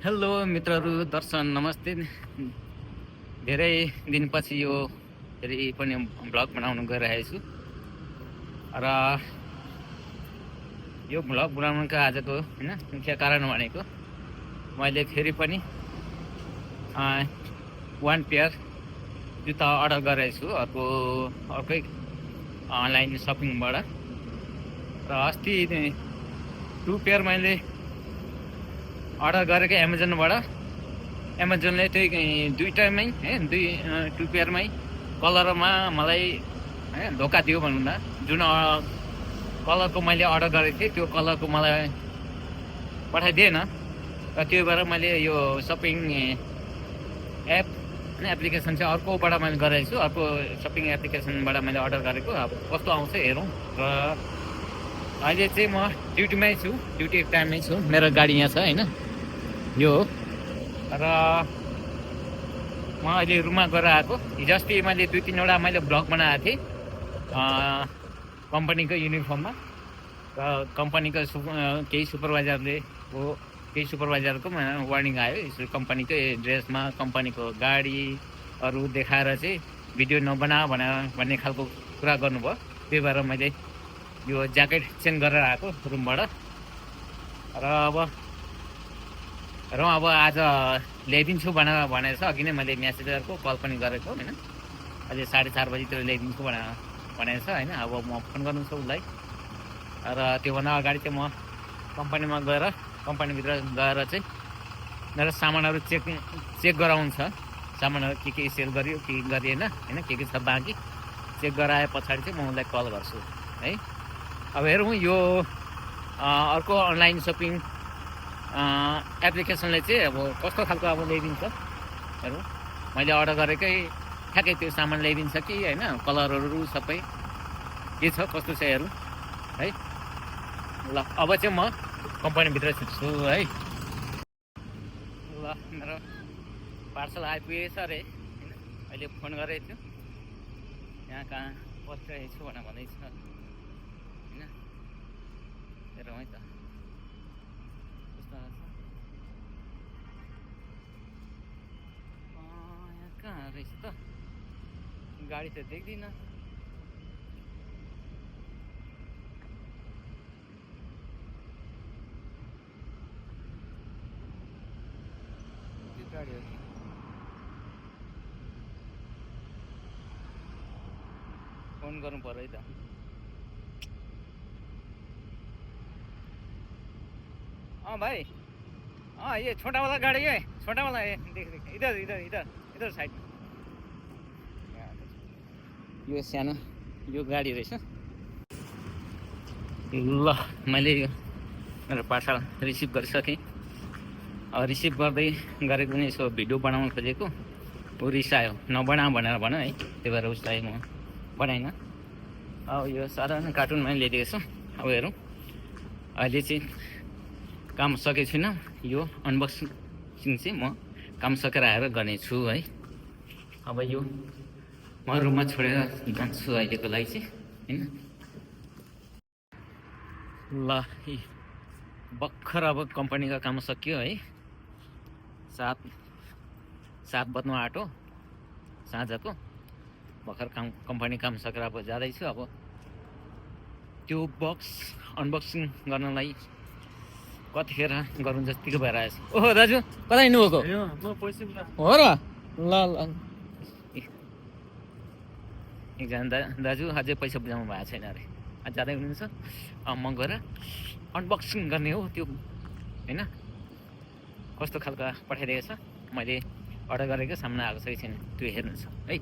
Hello मित्रहरू, दर्शन नमस्ते। धेरै दिनपछि यो फेरि पनि भ्लग बनाउन गइरहेको छु र यो भ्लग बनाउनुको आजको हैन मुख्य कारण भनेको मैले फेरि पनि वान पेयर जुत्ता अर्डर गरेको छु अर्कै अनलाइन सपिङबाट र अस्ति 2 पेयर मैले अर्डर गरेको एमाजोनले त्यही दुईटैमै 2 पेयरमै कलरमा मलाई धोका दियो भनौँ न। जुन कलरको मैले अर्डर गरेको थिएँ त्यो कलरको मलाई पठाइदिएन र त्यो भएर मैले यो सपिङ एप एप्लिकेसन चाहिँ अर्कोबाट मैले गरेको छु। अर्को सपिङ एप्लिकेसनबाट मैले अर्डर गरेको, अब कस्तो आउँछ हेरौँ। र अहिले चाहिँ म ड्युटीमै छु, ड्युटी टाइममै छु, मेरो गाडी यहाँ छ होइन, यो हो। र म अहिले रुममा गएर आएको। हिजो अस्ति मैले 2-3वटा मैले ब्लग बनाएको थिएँ कम्पनीको युनिफर्ममा र कम्पनीको केही सुपरभाइजरको वार्निङ आयो। कम्पनीको ड्रेसमा कम्पनीको गाडीहरू देखाएर चाहिँ भिडियो नबना भन्ने खालको कुरा गर्नुभयो। त्यही भएर मैले यो ज्याकेट चेन्ज गरेर आएको रुमबाट। र अब आज ल्याइदिन्छु भनेर छ। अघि नै मैले म्यासेजरको कल पनि गरेको होइन, अहिले 4:30 बजीतिर ल्याइदिन्छु भनेको छ होइन। अब म फोन गर्नु छ उसलाई र त्योभन्दा अगाडि चाहिँ म कम्पनीभित्र गएर चाहिँ मेरो सामानहरू चेक गराउनु छ। सामानहरू के सेल गरियो के गरिएन होइन, के छ बाँकी चेक गराए पछाडि चाहिँ म उसलाई कल गर्छु है। अब हेरौँ यो अर्को अनलाइन सपिङ एप्लिकेसनले चाहिँ अब कस्तो खालको अब ल्याइदिन्छ हेरौँ। मैले अर्डर गरेकै ठ्याक्कै त्यो सामान ल्याइदिन्छ कि होइन, कलरहरू सबै के छ कस्तो छ हेरौँ है। ल अब चाहिँ म कम्पनीभित्र छिर्छु है। ल मेरो पार्सल आइपुगेछ अरे होइन, अहिले फोन गरेको थियो यहाँ कहाँ बसिरहेको छु भन्दैछ होइन। हेरौँ है त कहाँ रहेछ त, गाडी त देख्दिनँ। त्यो गाडी हो कि फोन गर्नु पर्यो है त। भाई ये छोटा वाला गाड़ी है, छोटा वाला है, देख इधर इधर इधर इधर साइड। यो सानो यो गाडी रहेछ। ल मैले मेरो पार्सल रिसिभ गरिसकेँ। रिसिभ गर्दै गरेको पनि यसो भिडियो बनाउनु खोजेको, ऊ रिसायो नबना भनेर भन है। त्यही भएर उसलाई म बनाइनँ। अब यो साधारण कार्टुनमा ल्याइदिएको छु। अब हेरौँ, अहिले चाहिँ काम सकेको छुइनँ। यो अनबक्सिङ चाहिँ म काम सकेर आएर गर्नेछु है। अब यो म रुममा छोडेर जान्छु अहिलेको लागि चाहिँ होइन। ल भर्खर अब कम्पनीको काम सकियो है। 7 बज्नु आँट्यो साँझको। भर्खर कम्पनी काम सकेर अब जाँदैछु। अब त्यो बक्स अनबक्सिङ गर्नलाई कतिखेर गरौँ जतिको भएर आएछ। ओहो दाजु कता हिँड्नुभएको हो र? ल एकजना दाजु अझै पैसा बुझाउनु भएको छैन अरे, आज जाँदै हुनुहुन्छ। म गएर अनबक्सिङ गर्ने हो त्यो होइन। कस्तो खालको पठाइदिएको छ, मैले अर्डर गरेको सामान आएको छ कि छैन त्यो हेर्नु छ है।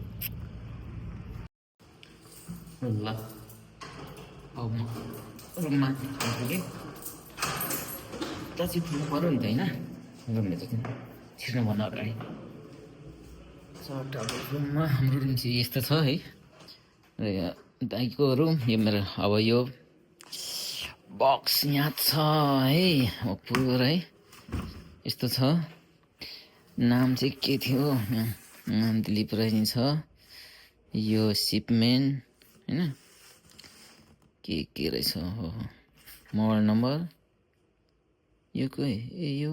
ल अब म रुममा पुगेँ। दाजु पुग्नु पऱ्यो नि त होइन, रुमभित्र छिर्नुभन्दा अगाडि। अब रुममा हाम्रो रुम चाहिँ यस्तो छ है। दाइको रुम यो मेरो। अब यो बक्स यहाँ छ है पुरै यस्तो छ। नाम चाहिँ के थियो, नाम दिलीप राई छ। यो सिपमेन होइन, के रहेछ हो, मोबाइल नम्बर यो कोही यो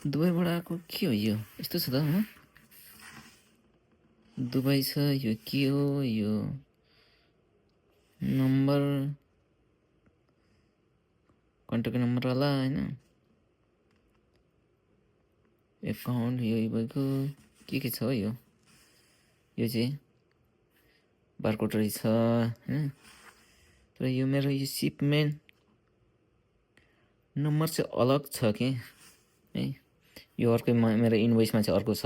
दुबईबाट आएको के हो यो यस्तो छ त दुबई छ यो के हो यो नम्बर कन्ट्याक्ट नम्बर होला हैन एकाउन्ट यो भएको के छ यो चाहिँ बारकोड रहेछ हैन तर यो मेरो यो सिपमेन्ट नम्बर चाहिँ अलग छ के है यो अर्कै मेरो इन्भोइसमा चाहिँ अर्को छ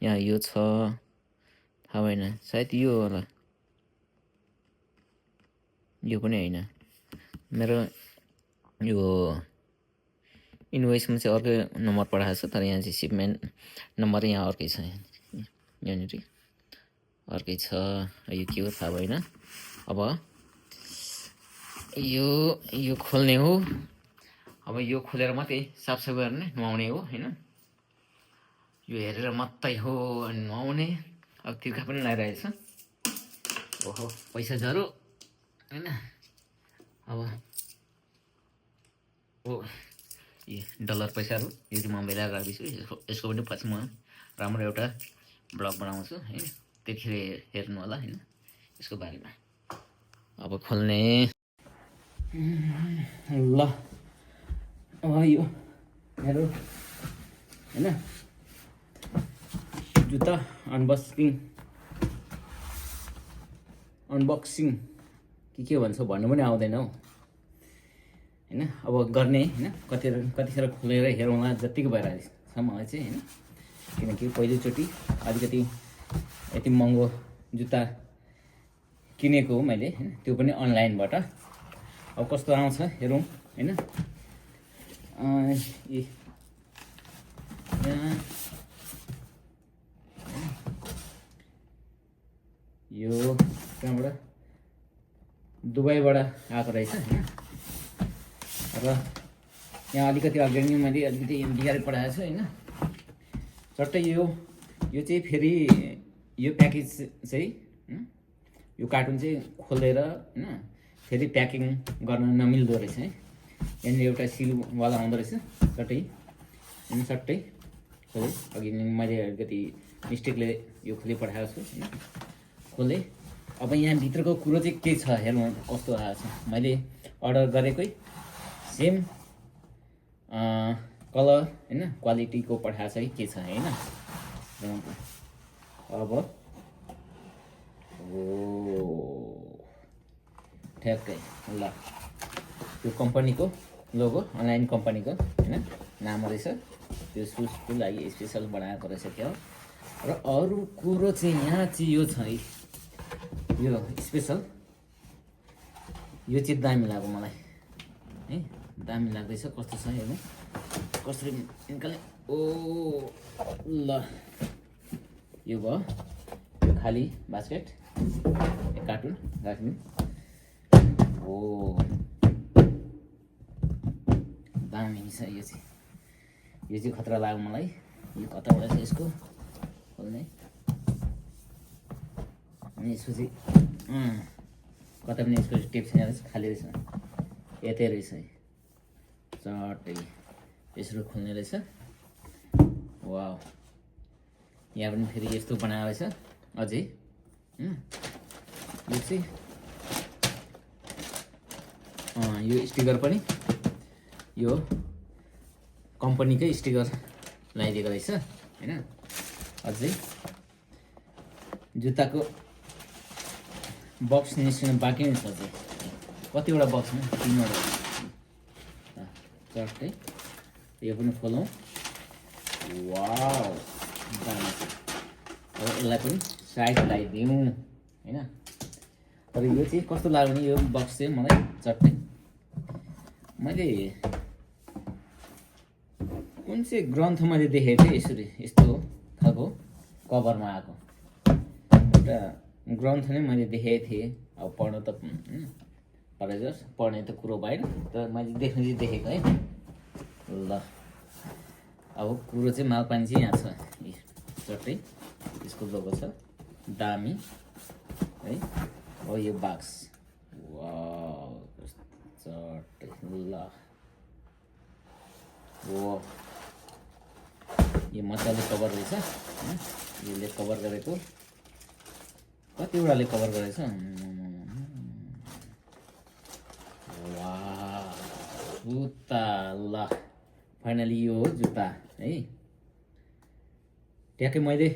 यहाँ यो छ थाहा भएन सायद यो होला यो पनि हैन मेरो यो इन्भोइसमा चाहिँ अर्कै नम्बर पठाएको छ तर यहाँ चाहिँ सिपमेन्ट नम्बर यहाँ अर्कै छ यहाँनिर अर्कै छ यो के हो थाहा भएन अब यो खोल्ने हो अब यो खोलेर मात्रै साफसफाइ गर्ने नुहाउने हो हैन यो हेरेर मात्रै हो नुहाउने अब तिर्खा पनि लगाइरहेछ ओहो पैसा जरो हैन अब ओ ए डलर पैसाहरू यो चाहिँ म मिलाएर राख्दैछु यसको पनि पछि म राम्रो एउटा ब्लग बनाउँछु हैन त्यतिखेर हेर्नु होला हैन यसको बारेमा अब खोल्ने ल अब यो मेरो हैन जुत्ता अनबक्सिङ के भन्छ भन्नु पनि आउँदैन हौ हैन अब गर्ने हैन कतिखेर खोलेर हेरौँला जतिको भइरहेको छ मलाई चाहिँ हैन किनकि पहिलोचोटि अलिकति यति महँगो जुत्ता किनेको हो मैले हैन त्यो पनि अनलाइनबाट अब कस्तो आउँछ हेरौँ हैन यो त्यहाँबाट दुबईबाट आएको रहेछ हैन र यहाँ अलिकति अगाडि नै मैले अलिकति बिगारी पठाएको छु हैन चट्टै यो चाहिँ फेरि यो प्याकेज चाहिँ यो कार्टुन चाहिँ खोलेर हैन फेरि प्याकिङ गर्न नमिल्दो रहेछ है यहाँनिर एउटा सिलवाला आउँदो रहेछ चट्टै खोले अघि मैले अलिकति मिस्टेकले यो खोली पठाएको छु हैन खोले अब यहाँ भित्रको कुरो चाहिँ के छ हेर्नु कस्तो आएको छ मैले अर्डर गरेकै सेम कलर हैन क्वालिटीको पठाएको छ कि के छ हैन अब ठ्याक्कै ल यो कम्पनीको लोगो अनलाइन कम्पनीको हैन नाम रहेछ त्यो सुजको लागि स्पेसल बनाएको रहेछ क्या र अरू कुरो चाहिँ यहाँ चाहिँ यो छ है यो स्पेसल यो चाहिँ दामी लाग्यो मलाई है दामी लाग्दैछ कस्तो छ हेर्नु कसरी निकाल्ने ओ ल यो भयो यो खाली बास्केट एक कार्टुन राख्ने ओ दामी छ यो चाहिँ खतरा लाग्यो मलाई यो कताबाट छ यसको खोल्ने अनि यसको चाहिँ कता पनि यसको टेप छैन रहेछ खाली रहेछ यतै रहेछ है चट्टै यसरी खोल्ने रहेछ वाउ यहाँ पनि फेरि यस्तो बनाएको रहेछ अझै यो चाहिँ यो स्टिकर पनि यो कम्पनीकै स्टिकर लगाइदिएको रहेछ हैन अझै जुत्ताको बक्स निस्किनु बाँकी नै छ अझै कतिवटा बक्समा 3वटा चट्टै यो पनि खोलौँ वाउ दामी छ अब यसलाई पनि साइड लगाइदिउँ हैन तर यो चाहिँ कस्तो लाग्यो भने यो बक्स चाहिँ मलाई चट्टै मैले कुन चाहिँ ग्रन्थ मैले देखेको थिएँ यसरी यस्तो खालको कभरमा आएको एउटा ग्रन्थ नै मैले देखेको थिएँ अब पढ्न त पढ्ने त कुरो भएन तर मैले देख्नु चाहिँ देखेको है ल अब कुरो चाहिँ मालपानी चाहिँ यहाँ छ चट्टै यसको लोगो छ दामी है हो यो बक्स वाउ चट्टै ल हो यो मजाले कभर रहेछ हैन यसले कभर गरेको कतिवटाले कभर गरेछ वाह जुत्ता ल फाइनली यो हो जुत्ता है ट्याक्कै मैले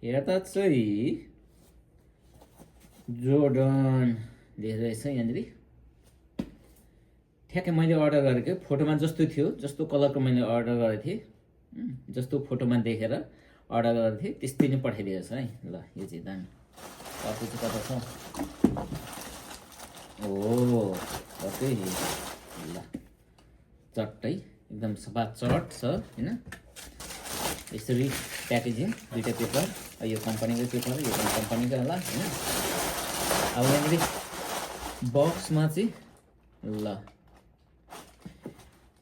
हेर्दा चाहिँ जोर्डन लेखेको रहेछ यहाँनिर ठ्याक्कै मैले अर्डर गरेको फोटोमा जस्तो थियो जस्तो कलरको मैले अर्डर गरेको थिएँ जस्तो फोटोमा देखेर अर्डर गरेको थिएँ त्यस्तै नै पठाइदिएको छ है ल यो चाहिँ दामी अर्को चाहिँ कता छ ओ अर्कै ल चट्टै एकदम सफा चट छ हैन यसरी प्याकेजिङ दुईटा पेपर यो कम्पनीको पेपर यो कम्पनीको होला हैन अब यहाँनिर बक्समा चाहिँ ल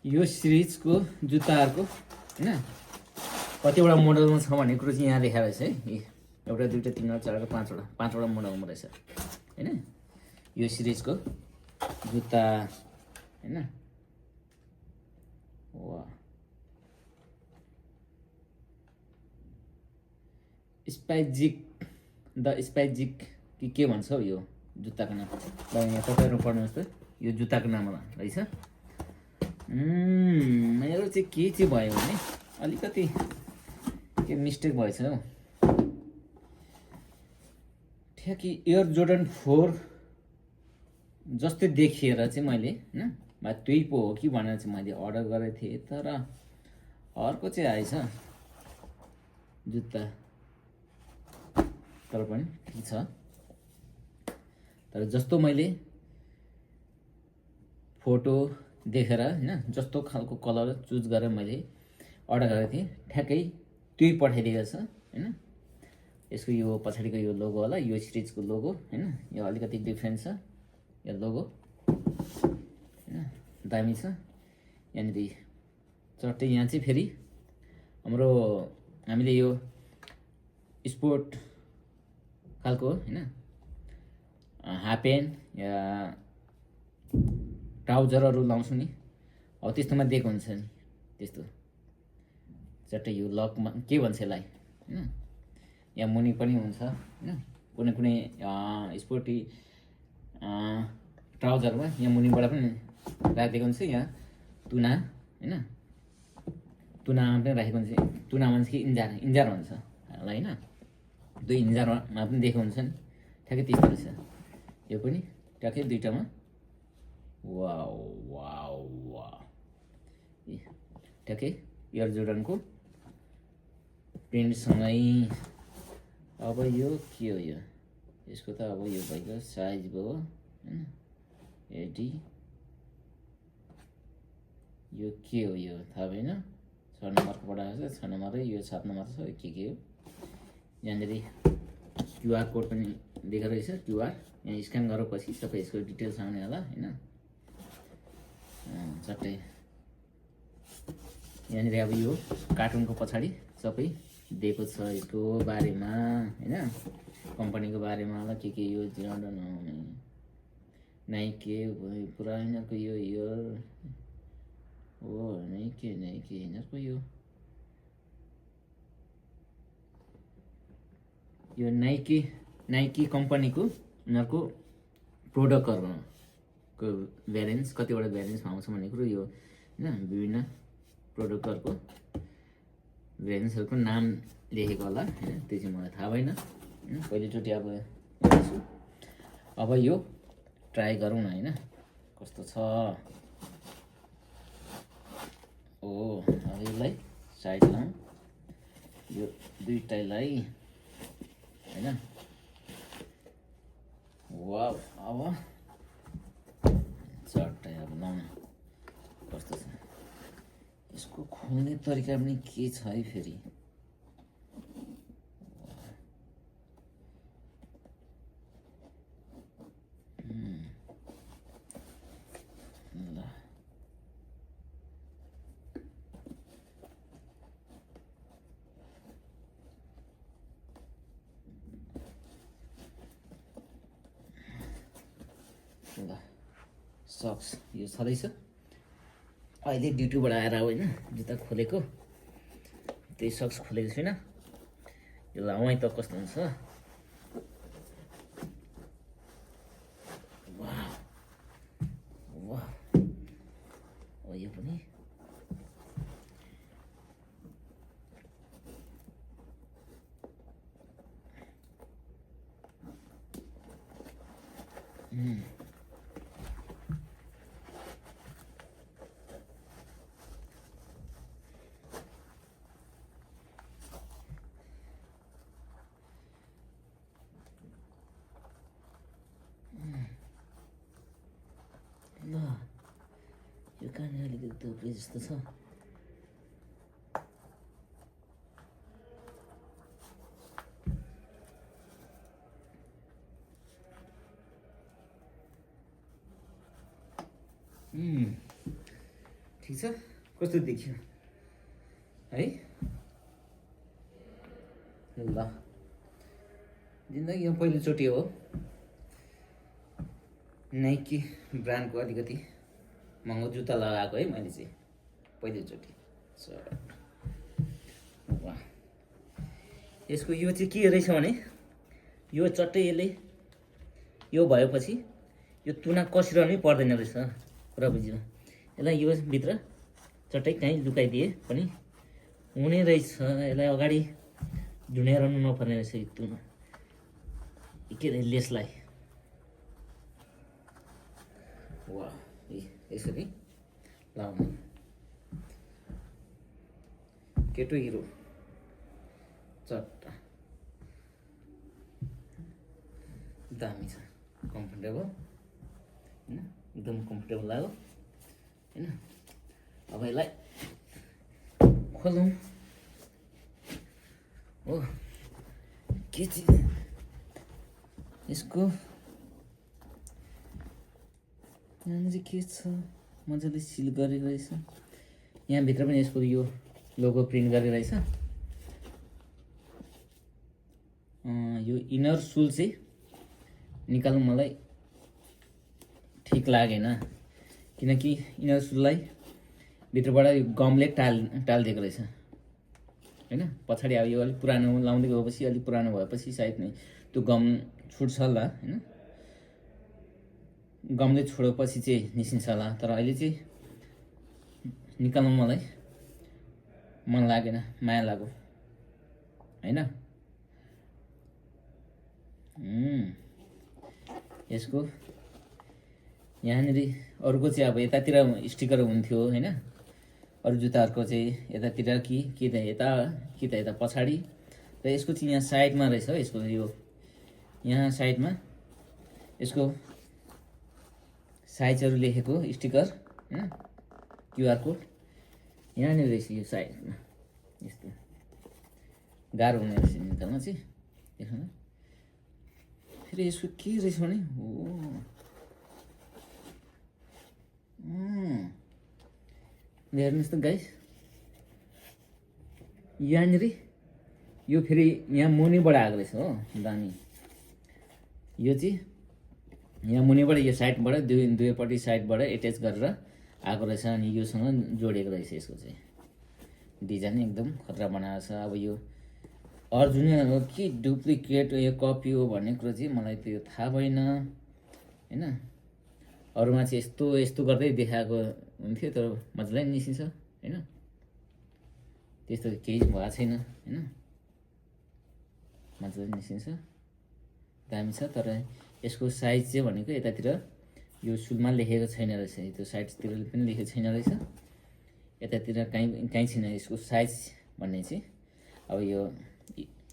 यो सिरिजको जुत्ताहरूको हैन कतिवटा मोडलमा छ भन्ने कुरो चाहिँ यहाँ देखाएको रहेछ है एउटा दुईटा तीनवटा चारवटा पाँचवटा मोडलमा रहेछ हैन यो सिरिजको जुत्ता हैन वाह स्पाइजिक द स्पाइजिक के भन्छ हौ यो जुत्ताको नाम ल यहाँ तपाईँहरू पढ्नुहोस् त यो जुत्ताको नाम रहेछ मेरो चाहिँ के चाहिँ भयो भने अलिकति के मिस्टेक भएछ हौ ठ्याक्कै एयर जोर्डन 4 जस्तै देखिएर चाहिँ मैले हैन त्यही पो हो कि भनेर चाहिँ मैले अर्डर गरेको थिएँ तर अर्को चाहिँ आएछ जुत्ता तर पनि ठिक छ तर जस्तो मैले फोटो देखेर हैन जस्तो खालको कलर चुज गरेर मैले अर्डर गरेको थिएँ ठ्याक्कै त्यही पठाइदिएको छ हैन यसको यो पछाडिको यो लोगो होला यो सिरिजको लोगो हैन यो अलिकति डिफ्रेन्ट छ यो लोगो हैन दामी छ यहाँनिर चट्टै यहाँ चाहिँ फेरि हाम्रो हामीले यो स्पोर्ट खालको हैन हाफ प्यान्ट या ट्राउजरहरू लाउँछु नि अब त्यस्तोमा दिएको हुन्छ नि त्यस्तो चट्टै यो लकमा के भन्छ यसलाई हैन यहाँ मुनि पनि हुन्छ हैन कुनै कुनै स्पोर्टी ट्राउजरमा यहाँ मुनिबाट पनि राखिदिएको हुन्छ यहाँ तुना हैन तुनामा पनि राखेको हुन्छ तुनामा चाहिँ इन्जार भन्छ होला हैन दुई इन्जारमा पनि दिएको हुन्छ नि ठ्याक्कै त्यस्तो रहेछ यो पनि ट्याक्कै दुईटामा वाउ वाउ वाउ ठ्याक्कै एयर जोर्डनको प्रिन्टसँगै अब यो के हो यो यसको त अब यो भइगयो साइज भयो हैन 80 यो के हो यो थाहा भएन 6 नम्बरको पठाएको छ 6 नम्बर यो 7 नम्बर छ के हो यहाँनिर क्युआर कोड पनि दिएको रहेछ क्युआर यहाँ स्क्यान गरेपछि सबै यसको डिटेल्स आउने होला हैन चट्टै यहाँनिर अब यो कार्टुनको पछाडि सबै दिएको छ यसको बारेमा हैन कम्पनीको बारेमा होला के यो जोर्डन नाइके पुरा यिनीहरूको यो इयर हो नाइके यिनीहरूको यो नाइकी कम्पनीको उनीहरूको प्रोडक्टहरूको भ्यारिएन्स कतिवटा भ्यारिएन्समा आउँछ भन्ने कुरो यो हैन विभिन्न प्रोडक्टहरूको भ्यारिएन्सहरूको नाम लेखेको होला हैन त्यो चाहिँ मलाई थाहा भएन पहिलोचोटि अब हेर्छु अब यो ट्राई गरौँ न हैन कस्तो छ ओ अब यसलाई साइड लाउँ यो दुईटैलाई हैन वाउ अब चट्टै अब लाउन कस्तो छ यसको खोल्ने तरिका पनि के छ है फेरि ल ल सक्स यो छँदैछ अहिले ड्युटीबाट आएर होइन जुत्ता खोलेको, त्यही सक्स खोलेको छुइनँ। यो लाउँ है त कस्तो हुन्छ। वाह वाह, यो पनि ल यो कहाँनिर अलिकति थुप्रै जस्तो छ। ठिक छ, कस्तो देखियो है। ल जिन्दगीमा पहिलोचोटि हो नाइकी ब्रान्डको अलिकति महँगो जुत्ता लगाएको है मैले चाहिँ पहिलोचोटि। वाह, यसको यो चाहिँ के रहेछ भने यो चट्टै यसले यो भएपछि यो तुना कसिरहनै पर्दैन रहेछ। कुरा बुझ्यो, यसलाई यो भित्र चट्टै कहीँ लुकाइदिए पनि हुने रहेछ। यसलाई अगाडि झुन्याइरहनु नपर्ने रहेछ यो तुना के अरे लेसलाई। वाह, यसरी लाउने केटो हिरो चट्टा दामी छ, कम्फर्टेबल होइन, एकदम कम्फर्टेबल लाग्यो होइन। अब यसलाई खोलौँ हो, के चिज यसको यहाँनिर के छ, मजाले सिल गरेको रहेछ। यहाँभित्र पनि यसको यो लोगो प्रिन्ट गरेको रहेछ। यो इनर सुल चाहिँ निकाल्नु मलाई ठिक लागेन, किनकि इनर सुललाई भित्रबाट यो गमले टालिदिएको रहेछ होइन। पछाडि अब यो अलिक पुरानो लाउँदै गएपछि, अलिक पुरानो भएपछि सायद नै त्यो गम छुट्छ होला होइन, गमले छोडेपछि चाहिँ निस्किन्छ होला। तर अहिले चाहिँ निकाल्नु मलाई मन लागेन, माया लाग्यो होइन। यसको यहाँनिर अरूको चाहिँ अब यतातिर स्टिकर हुन्थ्यो होइन, अरू जुत्ताहरूको चाहिँ यतातिर कि त यता कि त यता पछाडि, र यसको चाहिँ यहाँ साइडमा रहेछ। यसको यो यहाँ साइडमा यसको साइजहरू लेखेको स्टिकर होइन, क्युआर कोड यहाँनिर रहेछ। यो साइडमा यस्तो गाह्रो हुने रहेछ निकाल्न चाहिँ। देख्नु फेरि यसको के रहेछ भने हो, हेर्नुहोस् त गाइस, यहाँनिर यो फेरि यहाँ मुनिबाट आएको रहेछ हो, दामी। यो चाहिँ यहाँ मुनिबाट यो साइडबाट दुवैपट्टि साइडबाट एट्याच गरेर आएको रहेछ अनि योसँग जोडेको रहेछ। यसको चाहिँ डिजाइन एकदम खतरा बनाएको छ। अब यो अर्जुन हो कि डुप्लिकेट यो कपी हो भन्ने कुरो चाहिँ मलाई त्यो थाहा भएन होइन। अरूमा चाहिँ यस्तो यस्तो गर्दै देखाएको हुन्थ्यो, तर मजाले निस्किन्छ होइन, त्यस्तो केही भएको छैन होइन, मजाले निस्किन्छ, दामी छ। तर यसको साइज चाहिँ भनेको यतातिर यो सुलमा लेखेको छैन रहेछ, त्यो साइडतिर पनि लेखेको छैन रहेछ, यतातिर कहीँ छैन यसको साइज भन्ने चाहिँ। अब यो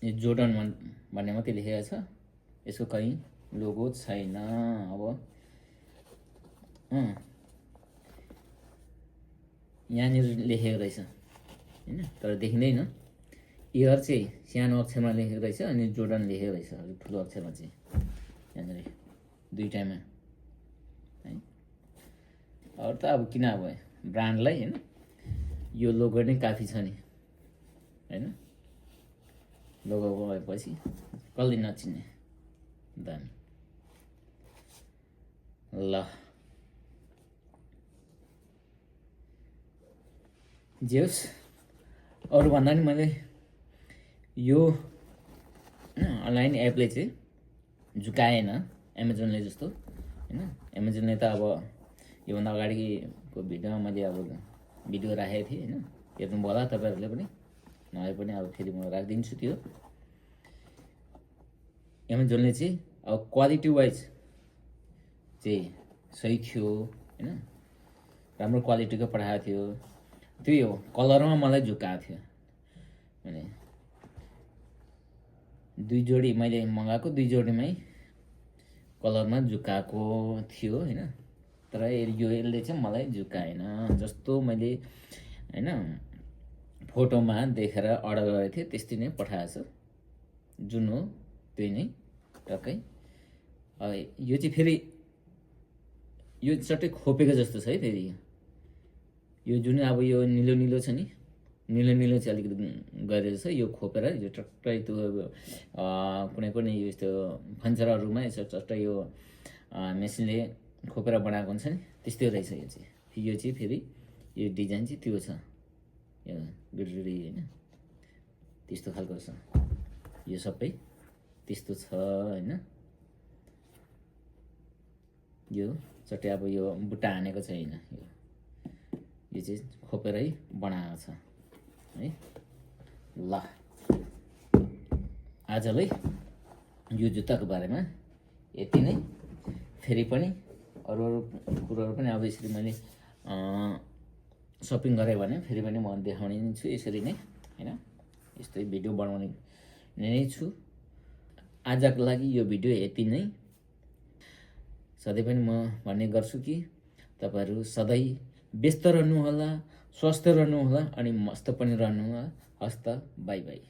जोर्डन भन्ने मात्रै लेखेको छ, यसको कहीँ लोगो छैन। अब यहाँनिर लेखेको रहेछ होइन, तर देखिँदैन। इयर चाहिँ सानो अक्षरमा लेखेको रहेछ अनि जोर्डन लेखेको रहेछ अलिक ठुलो अक्षरमा चाहिँ यहाँनिर दुईटामा है। अरू त अब किन अब ब्रान्डलाई होइन यो लोगो नै काफी छ नि होइन, लोगो भएपछि कसले नचिन्ने, दामी। ल जे होस् अरूभन्दा नि मैले यो अनलाइन एपले चाहिँ झुकाएन एमाजोनले जस्तो होइन। एमाजोनले त अब योभन्दा अगाडिको भिडियोमा मैले अब भिडियो राखेको थिएँ होइन, हेर्नुभयो होला तपाईँहरूले पनि, नभए पनि अब फेरि म राखिदिन्छु त्यो। एमाजोनले चाहिँ अब क्वालिटी वाइज चाहिँ सही थियो होइन, राम्रो क्वालिटीको पठाएको थियो। त्यो कलरमा मलाई झुकाएको थियो भने 2 जोडी मैले मगाएको 2 जोडीमै कलरमा झुकाएको थियो होइन। तर यसले चाहिँ मलाई झुकाएन, जस्तो मैले होइन फोटोमा देखेर अर्डर गरेको थिएँ त्यस्तै नै पठाएछ, जुन हो त्यही नै टक्कै। यो चाहिँ फेरि यो चट्टै खोपेको जस्तो छ है। फेरि यो जुन अब यो निलो निलो छ नि, निलो निलो चाहिँ अलिकति गरेको छ, यो खोपेर यो टक्कै त्यो कुनै कुनै यस्तो फन्चरहरूमा यसो चट्टै यो मेसिनले खोपेर बनाएको हुन्छ नि, त्यस्तै रहेछ यो चाहिँ। यो चाहिँ फेरि यो डिजाइन चाहिँ त्यो छ, यो गुडरी होइन त्यस्तो खालको छ, यो सबै त्यस्तो छ होइन। यो चट्टै अब यो बुट्टा हानेको छैन, यो चाहिँ खोपेरै बनाएको छ है। ल आजलाई यो जुत्ताको बारेमा यति नै। फेरि पनि अरू कुरोहरू पनि अब यसरी मैले सपिङ गरेँ भने फेरि पनि म देखाउने नै छु यसरी नै होइन, यस्तै भिडियो बनाउने नै छु। आजको लागि यो भिडियो यति नै। सधैँ पनि म भन्ने गर्छु कि तपाईँहरू सधैँ व्यस्त रहनुहोला, स्वस्थ रहनुहोला अनि मस्त पनि रहनुहोला। हस्त बाई बाई।